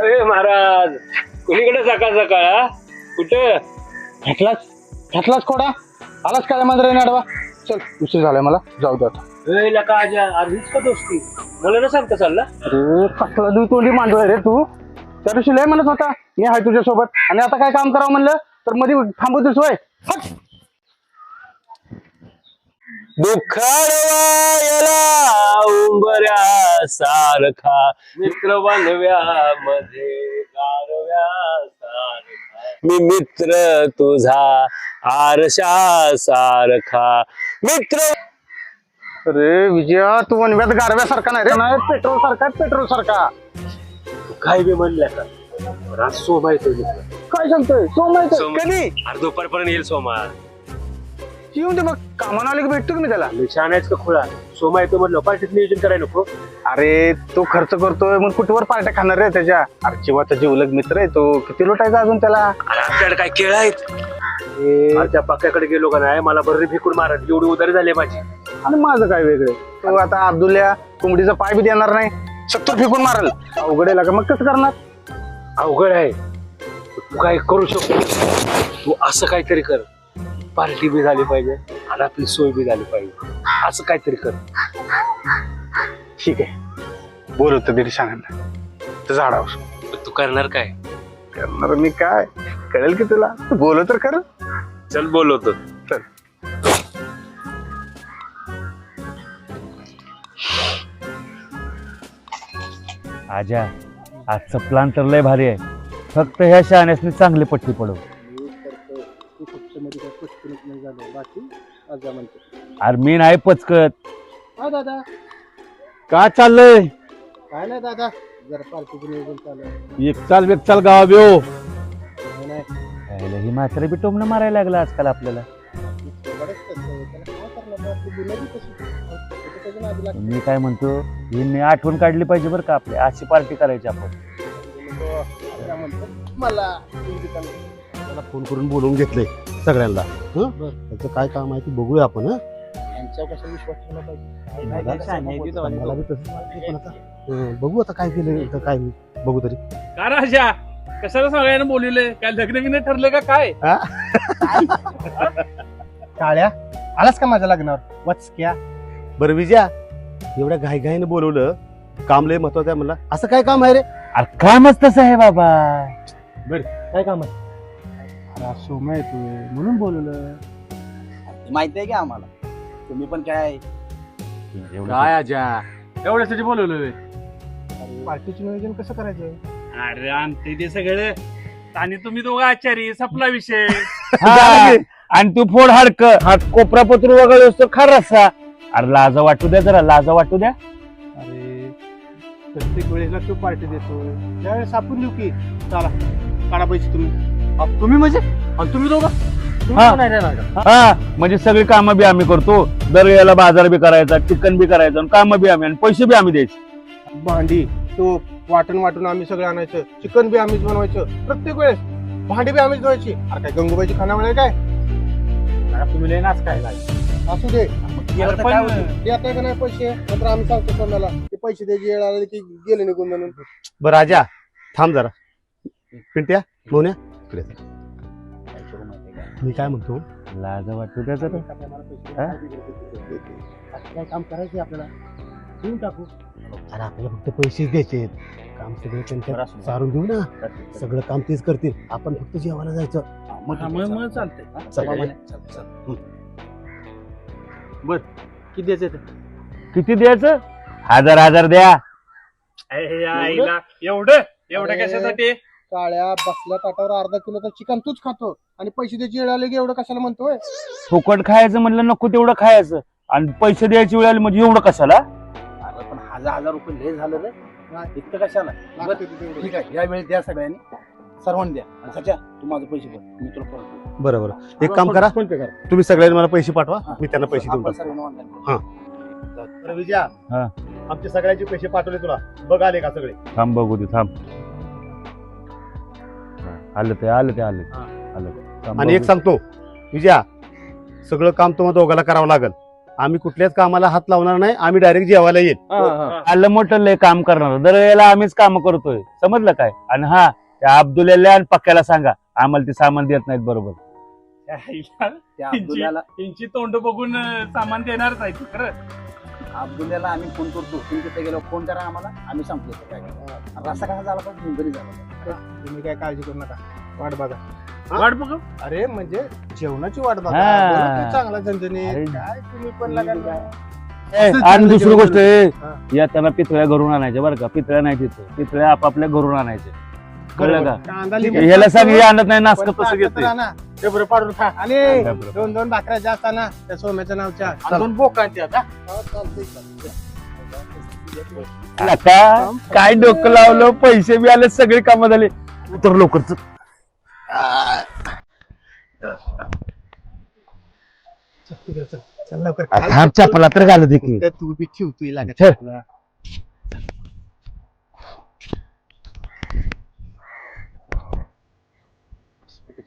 महाराज कुणीकडे सकाळ सकाळ कुठं घेतलाच कोडा आलाच काय मंदिर नाडवा चल उशीर झालाय मला जाऊ दे आता दोस्ती मला ना सांगता चालला अरे कसला दूध तोंडी मांडवय रे तू त्या दिवशी लय म्हणत होता मी आहे तुझ्या सोबत आणि आता काय काम करावं म्हणलं तर मध्ये थांबवतोस होय दुःखाडवायला उंबऱ्या सारखा मित्र बनव्यामध्ये गारव्या सारखा मी मित्र तुझा आरशा सारखा मित्र. अरे विजया तू वनव्यात गारव्यासारखा नाही रे नाही पेट्रोल सारखा काय बी म्हणल्या का आज सोमा येतो काय सांगतोय सोमा कधी दुपारपर्यंत येईल सोमा येऊन दे मग कामाला आले की भेटतो की मी त्याला छान आहेच का खुळा सोमा येतो म्हणलं पार्टीत नियोजन करायला नको अरे तो खर्च करतोय मग कुठेवर पार्ट्या खाणार रे त्याच्या अरे जीवाचा जीवलग मित्र आहे तो किती लोटायचा अजून त्याला आपल्याकडे काय केळ आहेत त्या पक्क्याकडे गेलो का नाही मला बर्री फेकून मारत एवढी उधारी झाली माझी आणि माझं काय वेगळं तो आता अब्दुल्ल्या कोंबडीचा पाय बी देणार नाही 70 फेकून मारल अवघडेला का मग कसं करणार अवघड आहे तू काय करू शकतो तू असं काहीतरी कर पार्टी बी झाली पाहिजे आणि आपली सोय बी झाली पाहिजे असं काहीतरी कर ठीक आहे बोलवतो तरी सांगायला तर झाडावर तू करणार काय करणार मी काय कळेल की तुला तू बोलव तर खरं चल बोलवतो चल आजा आजचं प्लान तर लय भारी आहे फक्त ह्या शहाण्यासनी चांगली पट्टी पडव अरे मी नाही पचकत दादा का चाललंय काय नाही दादा जरा पार्टीचं नियोजन चालू एकचाल गावा बेओ ही म्हातारी बी टोमणं मारायला लागला आजकाल आपल्याला मी काय म्हणतो ही आठवण काढली पाहिजे बरं का आपली अशी पार्टी करायची आपण मला फोन करून बोलवून घेतलंय सगळ्यांना त्याचं काय काम आहे ते बघूया आपण बघू आता काय केलं काय बघू तरी का राजा कशाला सगळ्यांना बोलवले काय लग्न बिग्न ठरलं का काय काळ्या आलास का माझ्या लग्नावर वचक्या बरं विजया एवढ्या घाईघाईने बोलवलं काम लय महत्वाचं आहे म्हणला असं काय काम आहे रे अरे कामच तसं आहे बाबा काय काम आहे सोमा येतोय म्हणून बोलवलं माहिती आहे की आम्हाला तुम्ही पण काय काय आजा एवढ्यासाठी बोलवलं पार्टीचं नियोजन कसं करायचं अरे आणते ते सगळं आणि तुम्ही दोघं आचारी संपला विषय हा, आणि तू फोड हाडक हा कोपरा पत्र वगैरे असतो खा रस्सा अरे लाजा वाटू द्या जरा लाजा वाटू द्या अरे प्रत्येक वेळेला तू पार्टी देतो त्यावेळेस आपण देऊ की चला काढा पैसे तुम्ही म्हणजे तुम्ही दोघं हा म्हणजे सगळी कामं बी आम्ही करतो दर वेळेला बाजार बी करायचा चिकन बी करायचं आणि कामं बी आम्ही आणि पैसे बी आम्ही द्यायचे भांडी तो वाटून आम्ही सगळं आणायचं चिकन बी आम्हीच बनवायचं प्रत्येक वेळेस भांडी बी आम्हीच धुवायची अरे काय गंगूबाईची खाना म्हणे काय तुम्ही लय नाच काय असू दे देत का नाही पैसे नंतर आम्ही सांगतो कोणाला ते पैसे द्यायची वेळ आली की गेले निघून म्हणून बरं राजा थांब जरा पिंट्या मोन्या इकडे ये. मी काय म्हणतो लाजा वाटू द्या जरा काय काम करायचं आपल्याला देऊन टाकू अरे आपल्याला फक्त पैसेच द्यायचे काम सगळं त्यांच्या सारून देऊ ना सगळं काम तेच करतील आपण फक्त जेवायला जायचं मग चालतंय बर किती द्यायचं किती द्यायचं 1000 द्या एवढं कशासाठी काळ्या बसल्या ताटावर अर्धा किलो तर चिकन तूच खातो आणि पैसे द्यायची वेळ आली की एवढं कशाला म्हणतोय फुकट खायचं म्हणलं नको तेवढं खायचं आणि पैसे द्यायची वेळ आली म्हणजे एवढं कशाला अरे पण 1000 रुपये लय झालं रे इतकं कशाला ठीक आहे या वेळेस द्या सगळ्यांनी सर्वांनी द्या आणि सच्या तू माझे पैसे भर मी तुला परत बरं बरं एक काम करा तुम्ही सगळ्यांनी मला पैसे पाठवा मी त्यांना पैसे देऊन टाकतो. सर्वांना हा. बरं विजया, हा. आमचे सगळ्यांचे पैसे पाठवले तुला, बघ आले का सगळे? थांब बघू दे थांब. आलं ते आलं ते आलं हा. आलं थांब आणि एक बघू. सांगतो विजया, सगळं काम तुम्हाला दोघाला करावं लागेल. आम्ही कुठल्याच कामाला हात लावणार नाही, आम्ही डायरेक्ट जेवायला येईल. आलं मोठं लय काम करणार दरवेळेला आम्हीच काम करतोय, समजलं काय? आणि हा त्या अब्दुल्ला आणि पक्क्याला सांगा आम्हाला ते सामान देत नाहीत बरोबर. त्या अब्दुल्लाला त्यांची तोंड बघून सामान देणारच आहे खरं. अब्दुल्लाला आम्ही फोन करतो, तुम्ही तिथे गेलो फोन करा आम्हाला, आम्ही सांगतो काय करायचं. रस्ता कसा झाला पाहिजे मुंबई झाला पाहिजे. तुम्ही काय काळजी करू नका, वाट बघा. वाट बघ. अरे म्हणजे जेवणाची वाट बघा, हा. बनवतोय चांगला झणझणीत. अरे. काय तुम्ही पण लागा. आणि दुसरी गोष्ट हा. येताना पितळ्या घरून आणायच्या बरं का, पितळ्या नाही तिथं, पितळ्या आपापल्या घरून आणायच्या, कळलं का? कांदा लिंबू ह्याला सांग हे आणत नाही नासक पण तसं ताकद घेते. राहा ना. ते बरं पाडून खा. आणि बरं. 2-2 भाकऱ्या जास्त ना त्या सोम्याच्या नावच्या. आणि 2 बोकांच्या आता. आता काय डोकं लावलं, पैसे बी आले, सगळे कामं झाले. तर लवकर चल लवकर. थांब चपला तर घालू दे की. त्या तू बी ठेवतोय लागत. चल.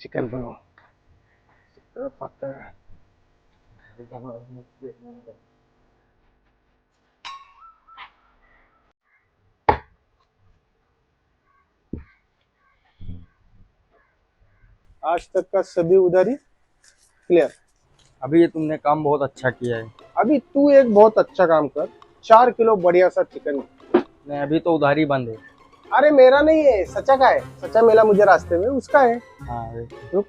चिकन बनव. आज तक का सभी उधारी क्लियर. अभी ये तुमने काम बहुत अच्छा किया है। अभी तू एक बहुत अच्छा काम कर, 4 किलो बढ़िया सा चिकन. नहीं, अभी तो उधारी बंद है। अरे मेरा नहीं है, सचा का है. सचा मिला मुझे रास्ते में, उसका है. हाँ रुक.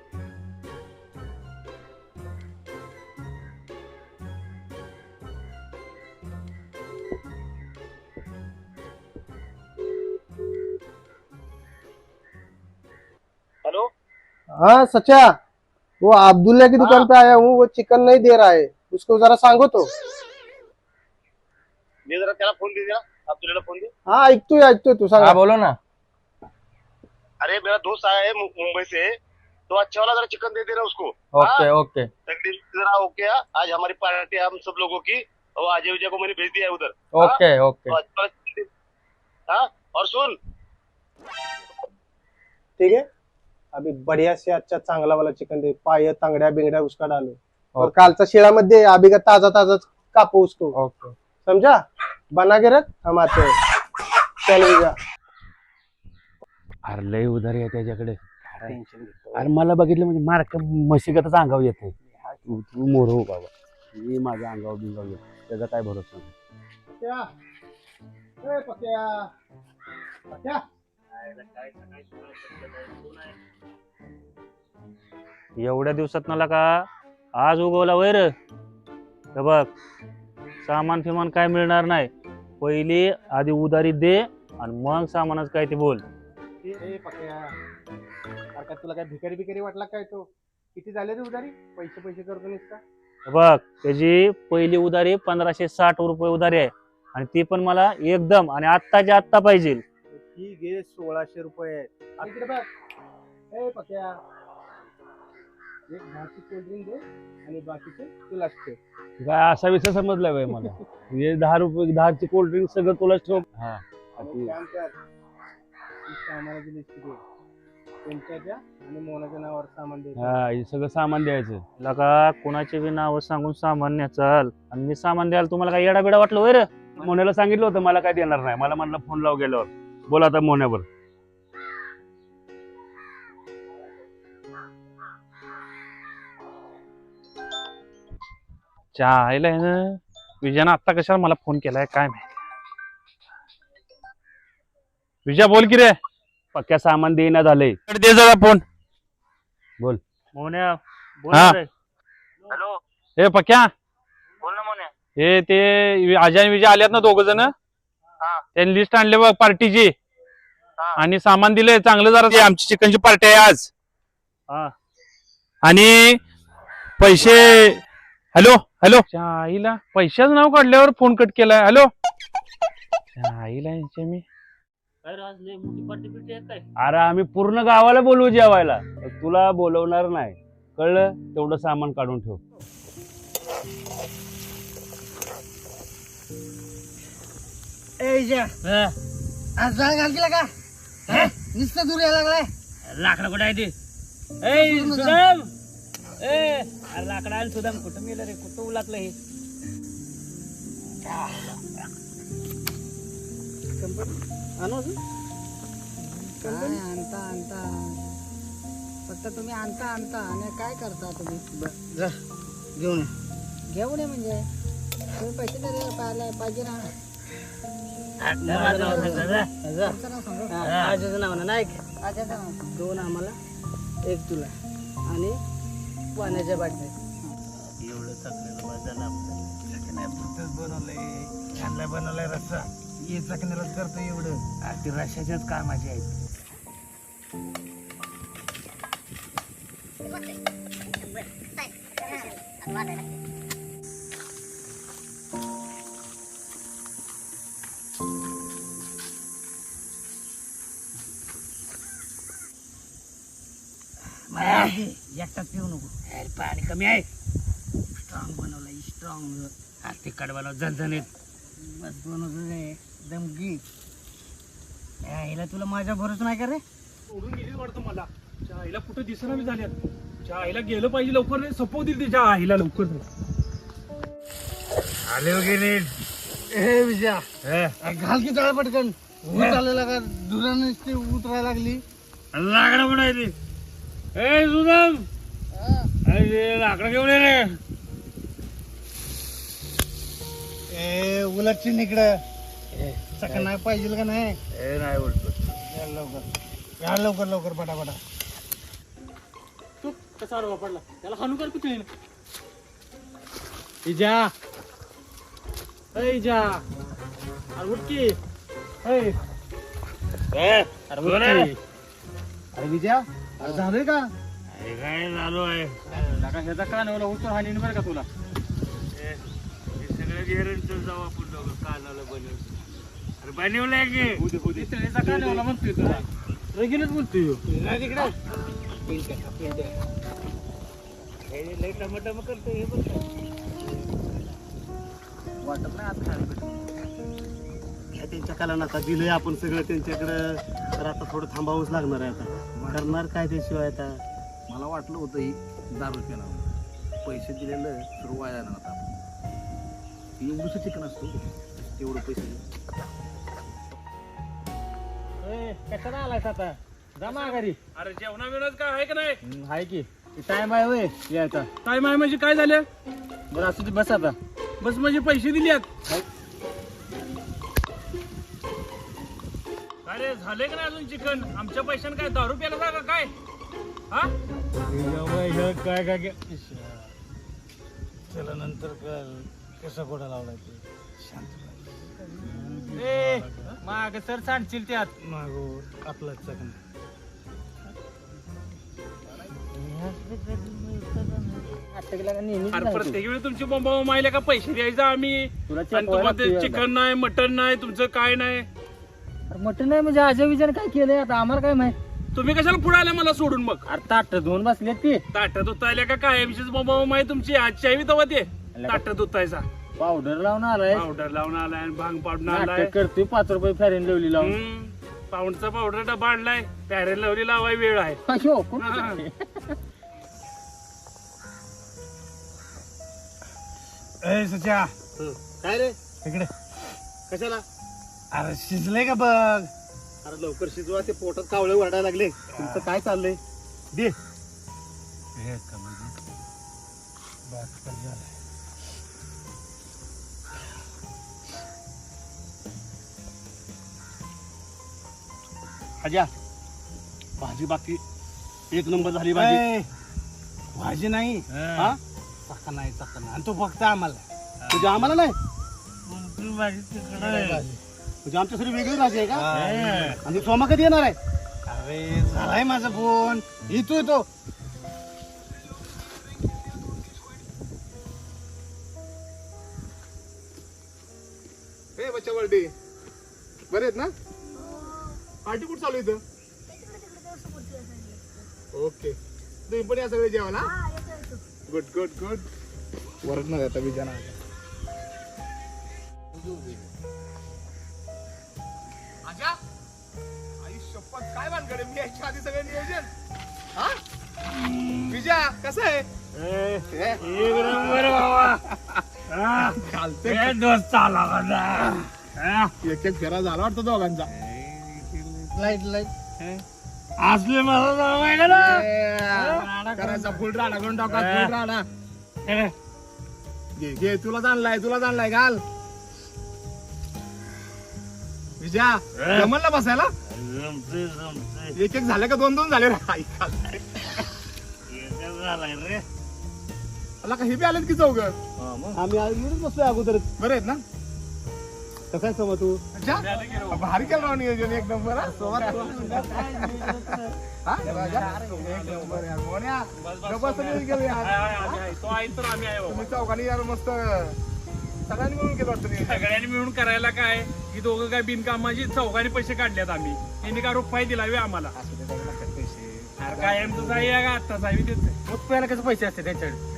हॅलो, हाँ सचा, वो अब्दुल्ला की दुकान पे आया हूँ, वो चिकन नहीं दे रहा है, उसको जरा सांगो तो. मी जरा त्याला फोन दे, अब्दुल्लाला फोन दे. हाँ ऐकतोय तू सांग. हाँ बोलो ना। अरे मेरा दोस्त आया है मुंबई से, तो अच्छा वाला जरा चिकन दे देना उसको. ओके ओके तकलीफ जरा ओके. आज हमारी पार्टी है हम सब लोगों की, और अजय विजय को मैंने भेज दिया है उधर. Okay okay. तो अच्छा वाला chicken दे. हाँ, और सुन, ठीक है, अभी बढ़िया से अच्छा चांगला वाला चिकन दे, पाय तांगड्या बिंगड्या उसका डालो, और कालचा शिळा मध्ये अभी का ताजा ताजा कापो उसको. ओके समझा? बना के रख, हम आते हैं. चल विजय. अरे लय उधारी आहे त्याच्याकडे. अरे मला बघितलं म्हणजे मार्क म्हशीगतच अंगावर येते. तू मोर हो बाबा, मी माझ्या अंगावर बिंगावर येतो, त्याचा काय भरोसा नाही. पक्या, ए पक्या, पक्या. एवढ्या दिवसात मला का आज उगवला वैर. हे बघ, सामान फिमान काय मिळणार नाही. पहिली आधी उधारी दे आणि मग सामानच काय ते बोल. ए पक्या, अरे काय तुला काय भिकारी बिकारी वाटला काय? तो किती झाले रे उधारी? पैसे पैसे करतो नुसता. हे बघ, त्याची पहिली उधारी 1560 रुपये उधारी आहे, आणि ती पण मला एकदम आणि आत्ताच्या आत्ता पाहिजे. ठीक आहे, 1600 रुपये आहेत. आणि इकडे बघ, ए पक्या, एक 10ची कोल्ड्रिंक दे आणि बाकीचे तुलाच ठेव. काय असा विषय समजला बाई मला. म्हणजे 10 रुपये 10ची कोल्ड्रिंक सगळं तुलाच ठेव. हा आणि काम कर, सामानाची लिस्ट दे, त्यांच्याच्या आणि मोनाच्या नावावर सामान दे. हा हे सगळं सामान द्यायचं. लका कोणाचे बी नाव सांगून सामान न्या चाल, आणि मी सामान द्यायला तुम्हाला काय येडा बिडा वाटलं वैर? मोन्याला सांगितलं होतं मला काय देणार नाही. मला म्हणलं फोन लाव गेल्यावर. बोल आता मोन्यावर. चायला आहे ना, विजयानं आता कशाला मला फोन केलाय काय माहिती. विजय बोल की रे. पक्क्या सामान देण्यात झालंय. दे जरा फोन. मोन्या बोल हा. रे. हॅलो, हे पक्या, बोल ना मोन्या. हे ते अजय आणि विजय आल्यात ना दोघ जण, त्यांनी लिस्ट आणले बघ पार्टीची, आणि सामान दिलंय चांगलं. जरा ते आमची चिकनची पार्टी आहे आज. हा. आणि पैसे. हॅलो हॅलो, आईला पैशाचं नाव काढल्यावर फोन कट केलाय. हॅलो, आईला यांच्या मी काय राज लय मोठी पार्टी बिर्टी आहे काय? अरे आम्ही पूर्ण गावाला बोलवू जेवायला, तुला बोलवणार नाही, कळलं? तेवढं सामान काढून ठेव. नुसतं दूर यायला लागलाय. लाकडं कुठं आहे ते ए सुदाम ए अरे लाकडं आलं सुदाम कुठं गेलं रे कुठं उलातलं हे काय आणता आणता फक्त तुम्ही आणता आणि काय करता तुम्ही घेऊन घेऊन ये म्हणजे तुम्ही पैसे तरी पाहिजे ना. आजचं नाव ना नाही आजचं नाव 2 आम्हाला 1 तुला आणि पाण्याच्या बाटल्या. एवढं चकण्याला बदल बनवलंय छानला बनवलाय रस्सा हे चकण्यालाच करतो एवढं ते रश्याच्याच कामाचे आहेत. एकटाच पिऊ नको. पाणी कमी आहे स्ट्रॉंग बनवलंय स्ट्रॉंग ते कडवाला झणझणीत बस बनवतो दमगी. हिला तुला माझ्या भरोसा नाही का रे. सोडून गेली वाटतं मला त्या आईला कुठं दिसना मी झाल्यात त्या आईला गेलं पाहिजे लवकर रे सपवतील तिच्या आईला लवकर आले वगैरे ए विजया घाल की तळ पटकन. ऊत आलेला का दुराने उतरायला लागली. लाकडं पण आहे ते ए सुदाम अरे लाकडं घेऊन ये रे. ए उलटची निकडं चक नाही पाहिजे का नाही. ए नाही उलट या लवकर लवकर पटापटा. तू कसा आडवा पडला त्याला हाणू कर कुठे इजा इजा अरे उठकी. अरे विजया अरे झालंय का. काय चालू आहे ह्याचा कानावला उतर हाणीन बरं का तुला सगळं घेरून जाऊ आपण दोघं कानाला बनवून अरे बनवलंय की ह्याचा कानावला म्हणतोय तुला रेगीनच बोलतोय तिकडे लई टमाटम करतोय हे बघ वाटत नाही आज खायला भेटत. त्यांच्या कालानं आता दिलंय आपण सगळं त्यांच्याकडं तर आता थोडं थांबावंच लागणार आहे आता करणार काय त्याशिवाय आता. मला वाटलं होतं ही दारू पिणार पैसे दिलेलं सुरू व्हायला ना आता एवढंच चिकन असतो तेवढं पैसे. कशाला आलाय आता जा माघारी. अरे जेवणा बिवणाच काय आहे का नाही आहे की टाइम आहे वय यायचा. टाइम आहे म्हणजे काय झालं बरं असू दे बस आता. बस म्हणजे पैसे दिले अरे झाले का नाही अजून चिकन आमच्या पैशाने काय दारू प्यायला जा का काय हा काय काय चला नंतर कसा कोडा लावलाय ते ए माग सर सांडशील त्यात मागो आपलाच चकना. अरे प्रत्येक वेळी तुमची बोंबा मायला का पैसे द्यायचं आम्ही आणि तुम्हाला चिकन नाही मटन नाही तुमचं काय नाही मटण नाही म्हणजे अजय विजय काय केलंय आता आम्हाला काय माहित. तुम्ही कशाला पुढे आल्या मला सोडून मग अरे ताट धुवून बसले ती ताटत उतारल्या का काय विशेष बोंबा माय तुमची आजची आई तेव्हा ते ताटत उतायचा पावडर लावून आलाय. पावडर लावून आलाय आणि भांग पाडून आलाय करतोय 5 रुपये फॅरेन लावली लावून. पाऊंडचा पावडर डबा आणलाय पॅरेल लावली लावाय वेळ आहे सच्या काय रे इकडे कशाला. अरे शिजलंय का बघ. अरे लवकर शिजवा ते पोटात कावळे वरडायला लागले. तुमचं काय चाललंय दे. आजा भाजी बाकी 1 नंबर झाली भाजी. भाजी नाही हा चकना आहे चकना आणि तो फक्त आम्हाला तुझ्या आम्हाला नाही भाजी. म्हणजे आमच्यासाठी वेगळी भाजी आहे का. आणि सोमा कधी येणार आहे. अरे झालाय माझा फोन येतोय तो. बच्चा बर्थडे बरे आहेत ना. पार्टी कुठं चालू इथं. ओके तुम्ही पण या सगळे जेवण हा. गुड गुड गुड वरच ना आता विजय आजा आई शपथ काय भानगड मी याच्या आधी सगळं नियोजन हा विजया कसं आहे एक एक फेरा झाला वाटतं दोघांचा लाईट असले मला करायचा फुल राडा करून टाका फुल राडा घे घे तुला जाणलाय घाल विजया जमल ना बसायला एक एक झाले का दोन झाले रे आई का हे बी आलेत की चौघ आम्ही येऊनच बसलोय अगोदर. बरे आहेत ना कसं आहे समा तू? अच्छा? भारी केलं राव नियोजन एक नंबर हा? हा? एक नंबर यार. मोन्या, जबरदस्त नियोजन केलं यार. तुम्ही चौघांनी यार मस्त सगळ्यांनी मिळून केलं वाटतं नियोजन. सगळ्यांनी मिळून करायला काय की दोघं काय बिनकामाची चौघांनी पैसे काढलेत आम्ही त्यांनी काय रुपये दिलावे आम्हाला असू दे, त्याला लागतात पैसे. अरे काय आमचं साई आहे का आत्ता साई देत रुपयाला कसं पैसे असते त्याच्याकडे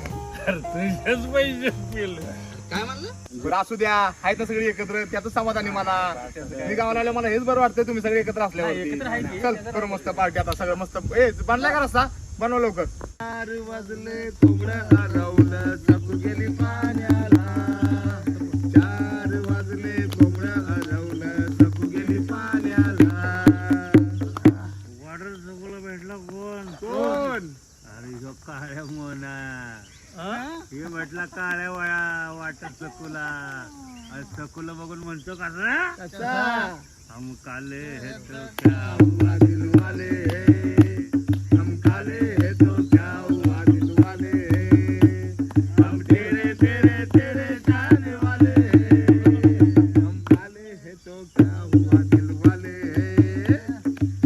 तुझेच पैसे केलं काय म्हणलं बरं असू द्या आहे तर सगळी एकत्र त्याचं समाधानी मला मी गावाला आलं मला हेच बरं वाटतंय तुम्ही सगळे एकत्र असल्यावर चल करू मस्त पार्टी आता सगळं मस्त ए बनलाय का रस्ता बनव लवकर 4 वाजले कोंबडं हरवलं चकू गेली पाण्याला 4 वाजले कोंबडं हरवलं चकू गेली पाण्याला वॉटर चकुला भेटला कोण कोण अरे जो काळ्या मोना हे म्हटला काळ्या वाटत चकुला चकुला बघून म्हणतो कसा हम काले है तो क्या हुआ दिल वाले हम काले है तो क्या हुआ दिल वाले हम तेरे तेरे तेरे जाने वाले हम काले है तो क्या हुआ दिल वाले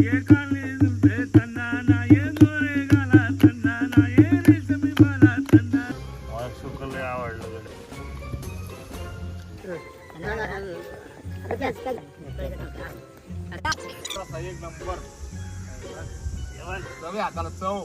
ये काले जुल्फे तन्नाना ये गोरे गाला तन्नाना ये रेशमी बाला तन्नाना शुक्ल आवडलं एक नंबर रवी हाताला चव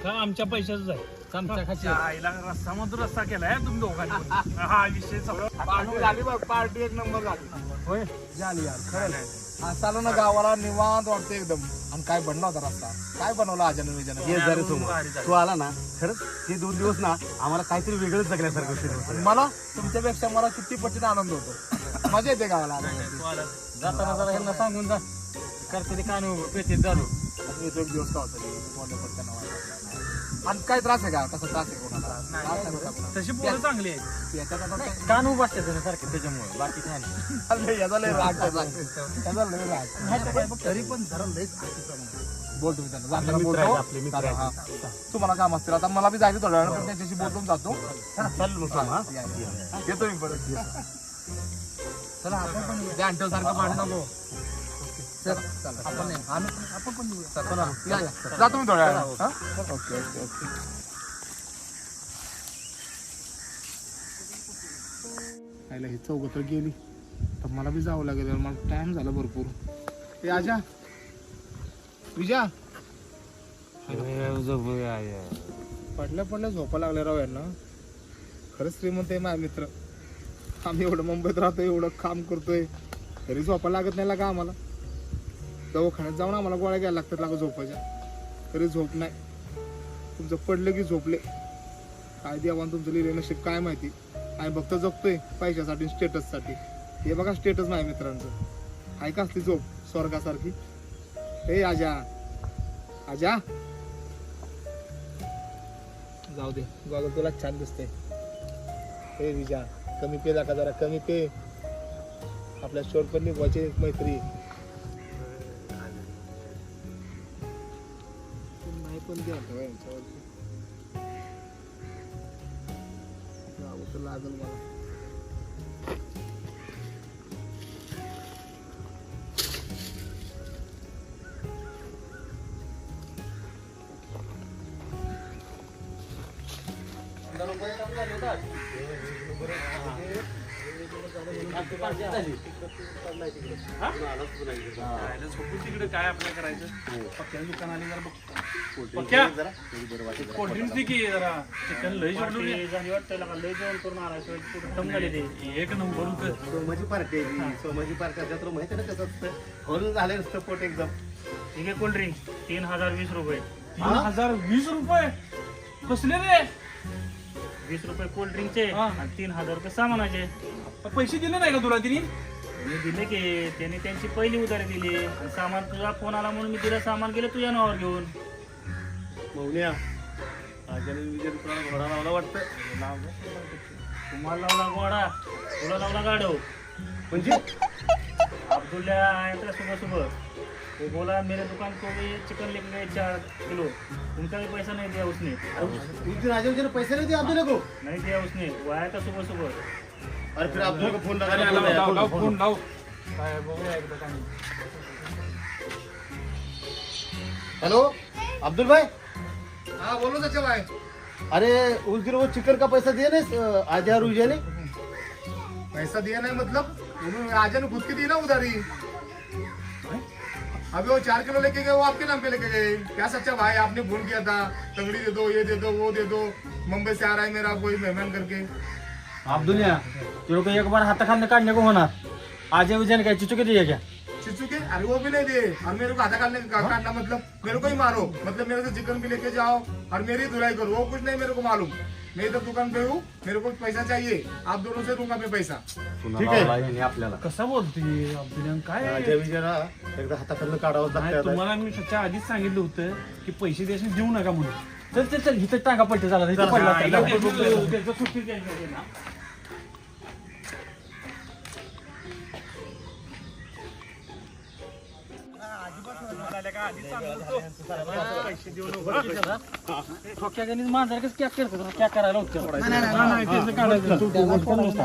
का आमच्या पैशाच आहे आईला रस्ता मधून रस्ता केलाय तुम्ही दोघांनी हा विषय पार्टी झाली बघ पार्टी एक नंबर झाली होय झाली यार खरं चालू ना गावाला निवांत वाटतं एकदम आणि काय बनला होता रस्ता काय बनवला आजन विजन ये जरा समोर. तू आला ना खरंच ते 2 दिवस ना आम्हाला काहीतरी वेगळंच जगल्यासारखं feel होतं. मला तुमच्यापेक्षा मला किती पटीने आनंद होतो मजा येते गावाला आल्यावरती. जाताना जरा ह्यांना सांगून जा करते ते कान पेटीत झालो येतो एक दिवस का होता आणि काय त्रास आहे का कसा त्रास आहे कोणाला त्रास आहे का कोणाला? तशी पोरं चांगली आहे याच्यात आता काय? कान उभा असते सारखे त्याच्यामुळे बाकी काय नाही अरे याचा लय राग त्याचा. त्याचा लय राग. तरी पण जरा लयच बोल तुम्ही त्यांना जाताना बोलतो. दादा, हा. तुम्हाला काम असतील आता मला बी जायचं थोड्या वेळ पण त्याच्याशी बोलून जातो चालेल मग समा, हा? या, या. येतो मी परत चला आपण पण त्या अंटल सारखं पाणी नको चल चल आपण आपण पण येऊया. चला या या जातो मी थोड्या वेळानं. हा? ओके ओके ओके आईला ही चौघ तर गेली तर मला बी जावं लागेल मला टाइम झाला भरपूर ते आजा विजया पडल्या झोपा लागल्या राव यांना खरंच श्रीमंत आहे माझा मित्र आम्ही एवढं मुंबईत राहतोय एवढं काम करतोय तरी झोपा लागत नाही लागा आम्हाला दवाखान्यात जाऊन आम्हाला गोळ्या घ्यायला लागतात लागा झोपायच्या तरी झोप नाही तुमचं पडलं की झोपले काय देवान तुमचं लिहिलं नशीब काय माहिती आम्ही फक्त जगतोय पैशासाठी स्टेटससाठी हे बघा स्टेटस माझ्या मित्रांचं आहे का असली झोप स्वर्गासारखी ए आजा आजा जाऊ दे गॉगल तुला छान दिसते हे विजा कमी पे का जरा कमी पे आपल्या स्टोर पण निघवायची मैत्री नाही पण द्या यांच्यावरती जावं तर लागल मला तिकडे काय आपलं करायचं पक्क्याचं दुकान आले जरा बघ पक्क्या कोल्ड्रिंक्स दे की जरा चिकन लय झाली वाटतं लका, लय जेवण करून आला कुठं दम झाले ते. एक नंबर होतं. सोमाची पार्टी आहे सोमाची पार्टी असल्या तर माहिती ना कसं असतं होऊन झालं नसतं पोट एकदम. ठीक आहे कोल्ड्रिंक 3020 रुपये. 3020 रुपये कसले रे 20 रुपये कोल्ड्रिंकचे हा. आणि 3000 रुपये सामानाचे. पैसे दिले नाही का तुला तिने मी दिले की त्यांनी त्यांची पहिली उधारी दिली आणि सामान तुझा फोन आला म्हणून मी तिला सामान गेलं तुझ्या नावावर घेऊन. मौन्या आजाने विजय तुला घोडा लावला वाटतं. तुम्हाला लावला गोडा तुला लावला गाडव. म्हणजे अब्दुल्ला आया था सुबह सुबह वो बोला मेरे दुकान को भी चिकन लेके गए 4 किलो, उनका भी पैसा नहीं दिया उसने. उस दिन आजा ने पैसे नहीं दिए अब्दुल्ला को. नहीं दिया उसने. वो आया था सुबह सुबह. अरे फिर अब्दुल्ला को फोन अरे लगा लाव फोन लाव काय बघूया एकदा काय. हेलो अब्दुल भाई. हाँ बोलो सच्चा भाई. अरे उस दिन वो चिकन का पैसा दिया ना आजा और उजा ने. पैसा दिया नहीं मतलब उन्होंने आजा ने खुद की दी ना उधारी. अभी वो 4 किलो लेके गए वो आपके नाम पे लेके गए. क्या सच्चा भाई आपने फोन किया था तंगड़ी दे दो ये दे दो वो दे दो मुंबई से आ रहा है मेरा कोई मेहमान करके. अब्दुल्ला तेरे को एक बार हाथाखालने काढणे को होणार. आज विजय काय चिचू किती क्या चिचू के अरे वो भी नहीं दे और मेरे को हाथा काटना मतलब मेरे को ही मारो मतलब मेरे से चिकन भी लेके जाओ और मेरी धुलाई करो. वो कुछ नहीं मेरे को मालूम. मैं इधर दुकान पे हूँ मेरे को पैसा चाहिए आप दोनों से दूंगा मैं पैसा. ठीक आहे आपल्याला कसा बोलते अब्दुल्ला काय आजा विजयला एकदा हाताखालनं काढावं नाही, लागतं. तुम्हाला मी त्याच्या आधीच सांगितलं होतं की पैसे द्यायचे देऊ नका म्हणून. चल चल चल इथं टाका पलटे झाला इथं पडला आईला आता. त्याचं सुट्टी द्यायची ना. ठोक्या गणित मांजर कसं क्या करतो क्या करायला होतं. नाही, त्याचं काढायचं. तू बोलतो नुसता.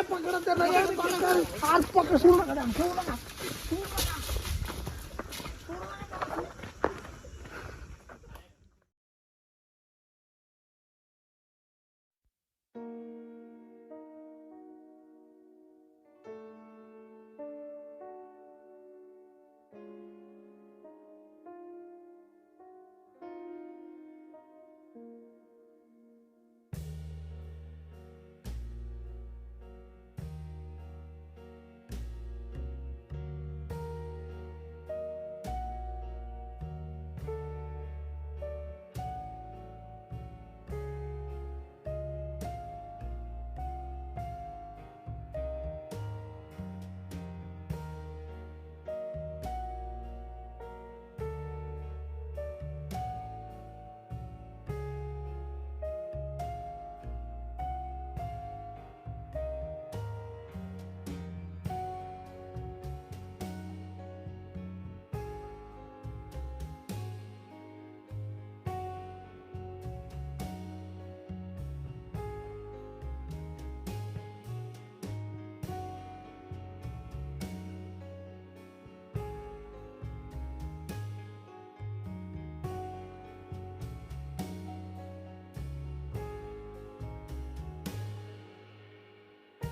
पकडा त्याला.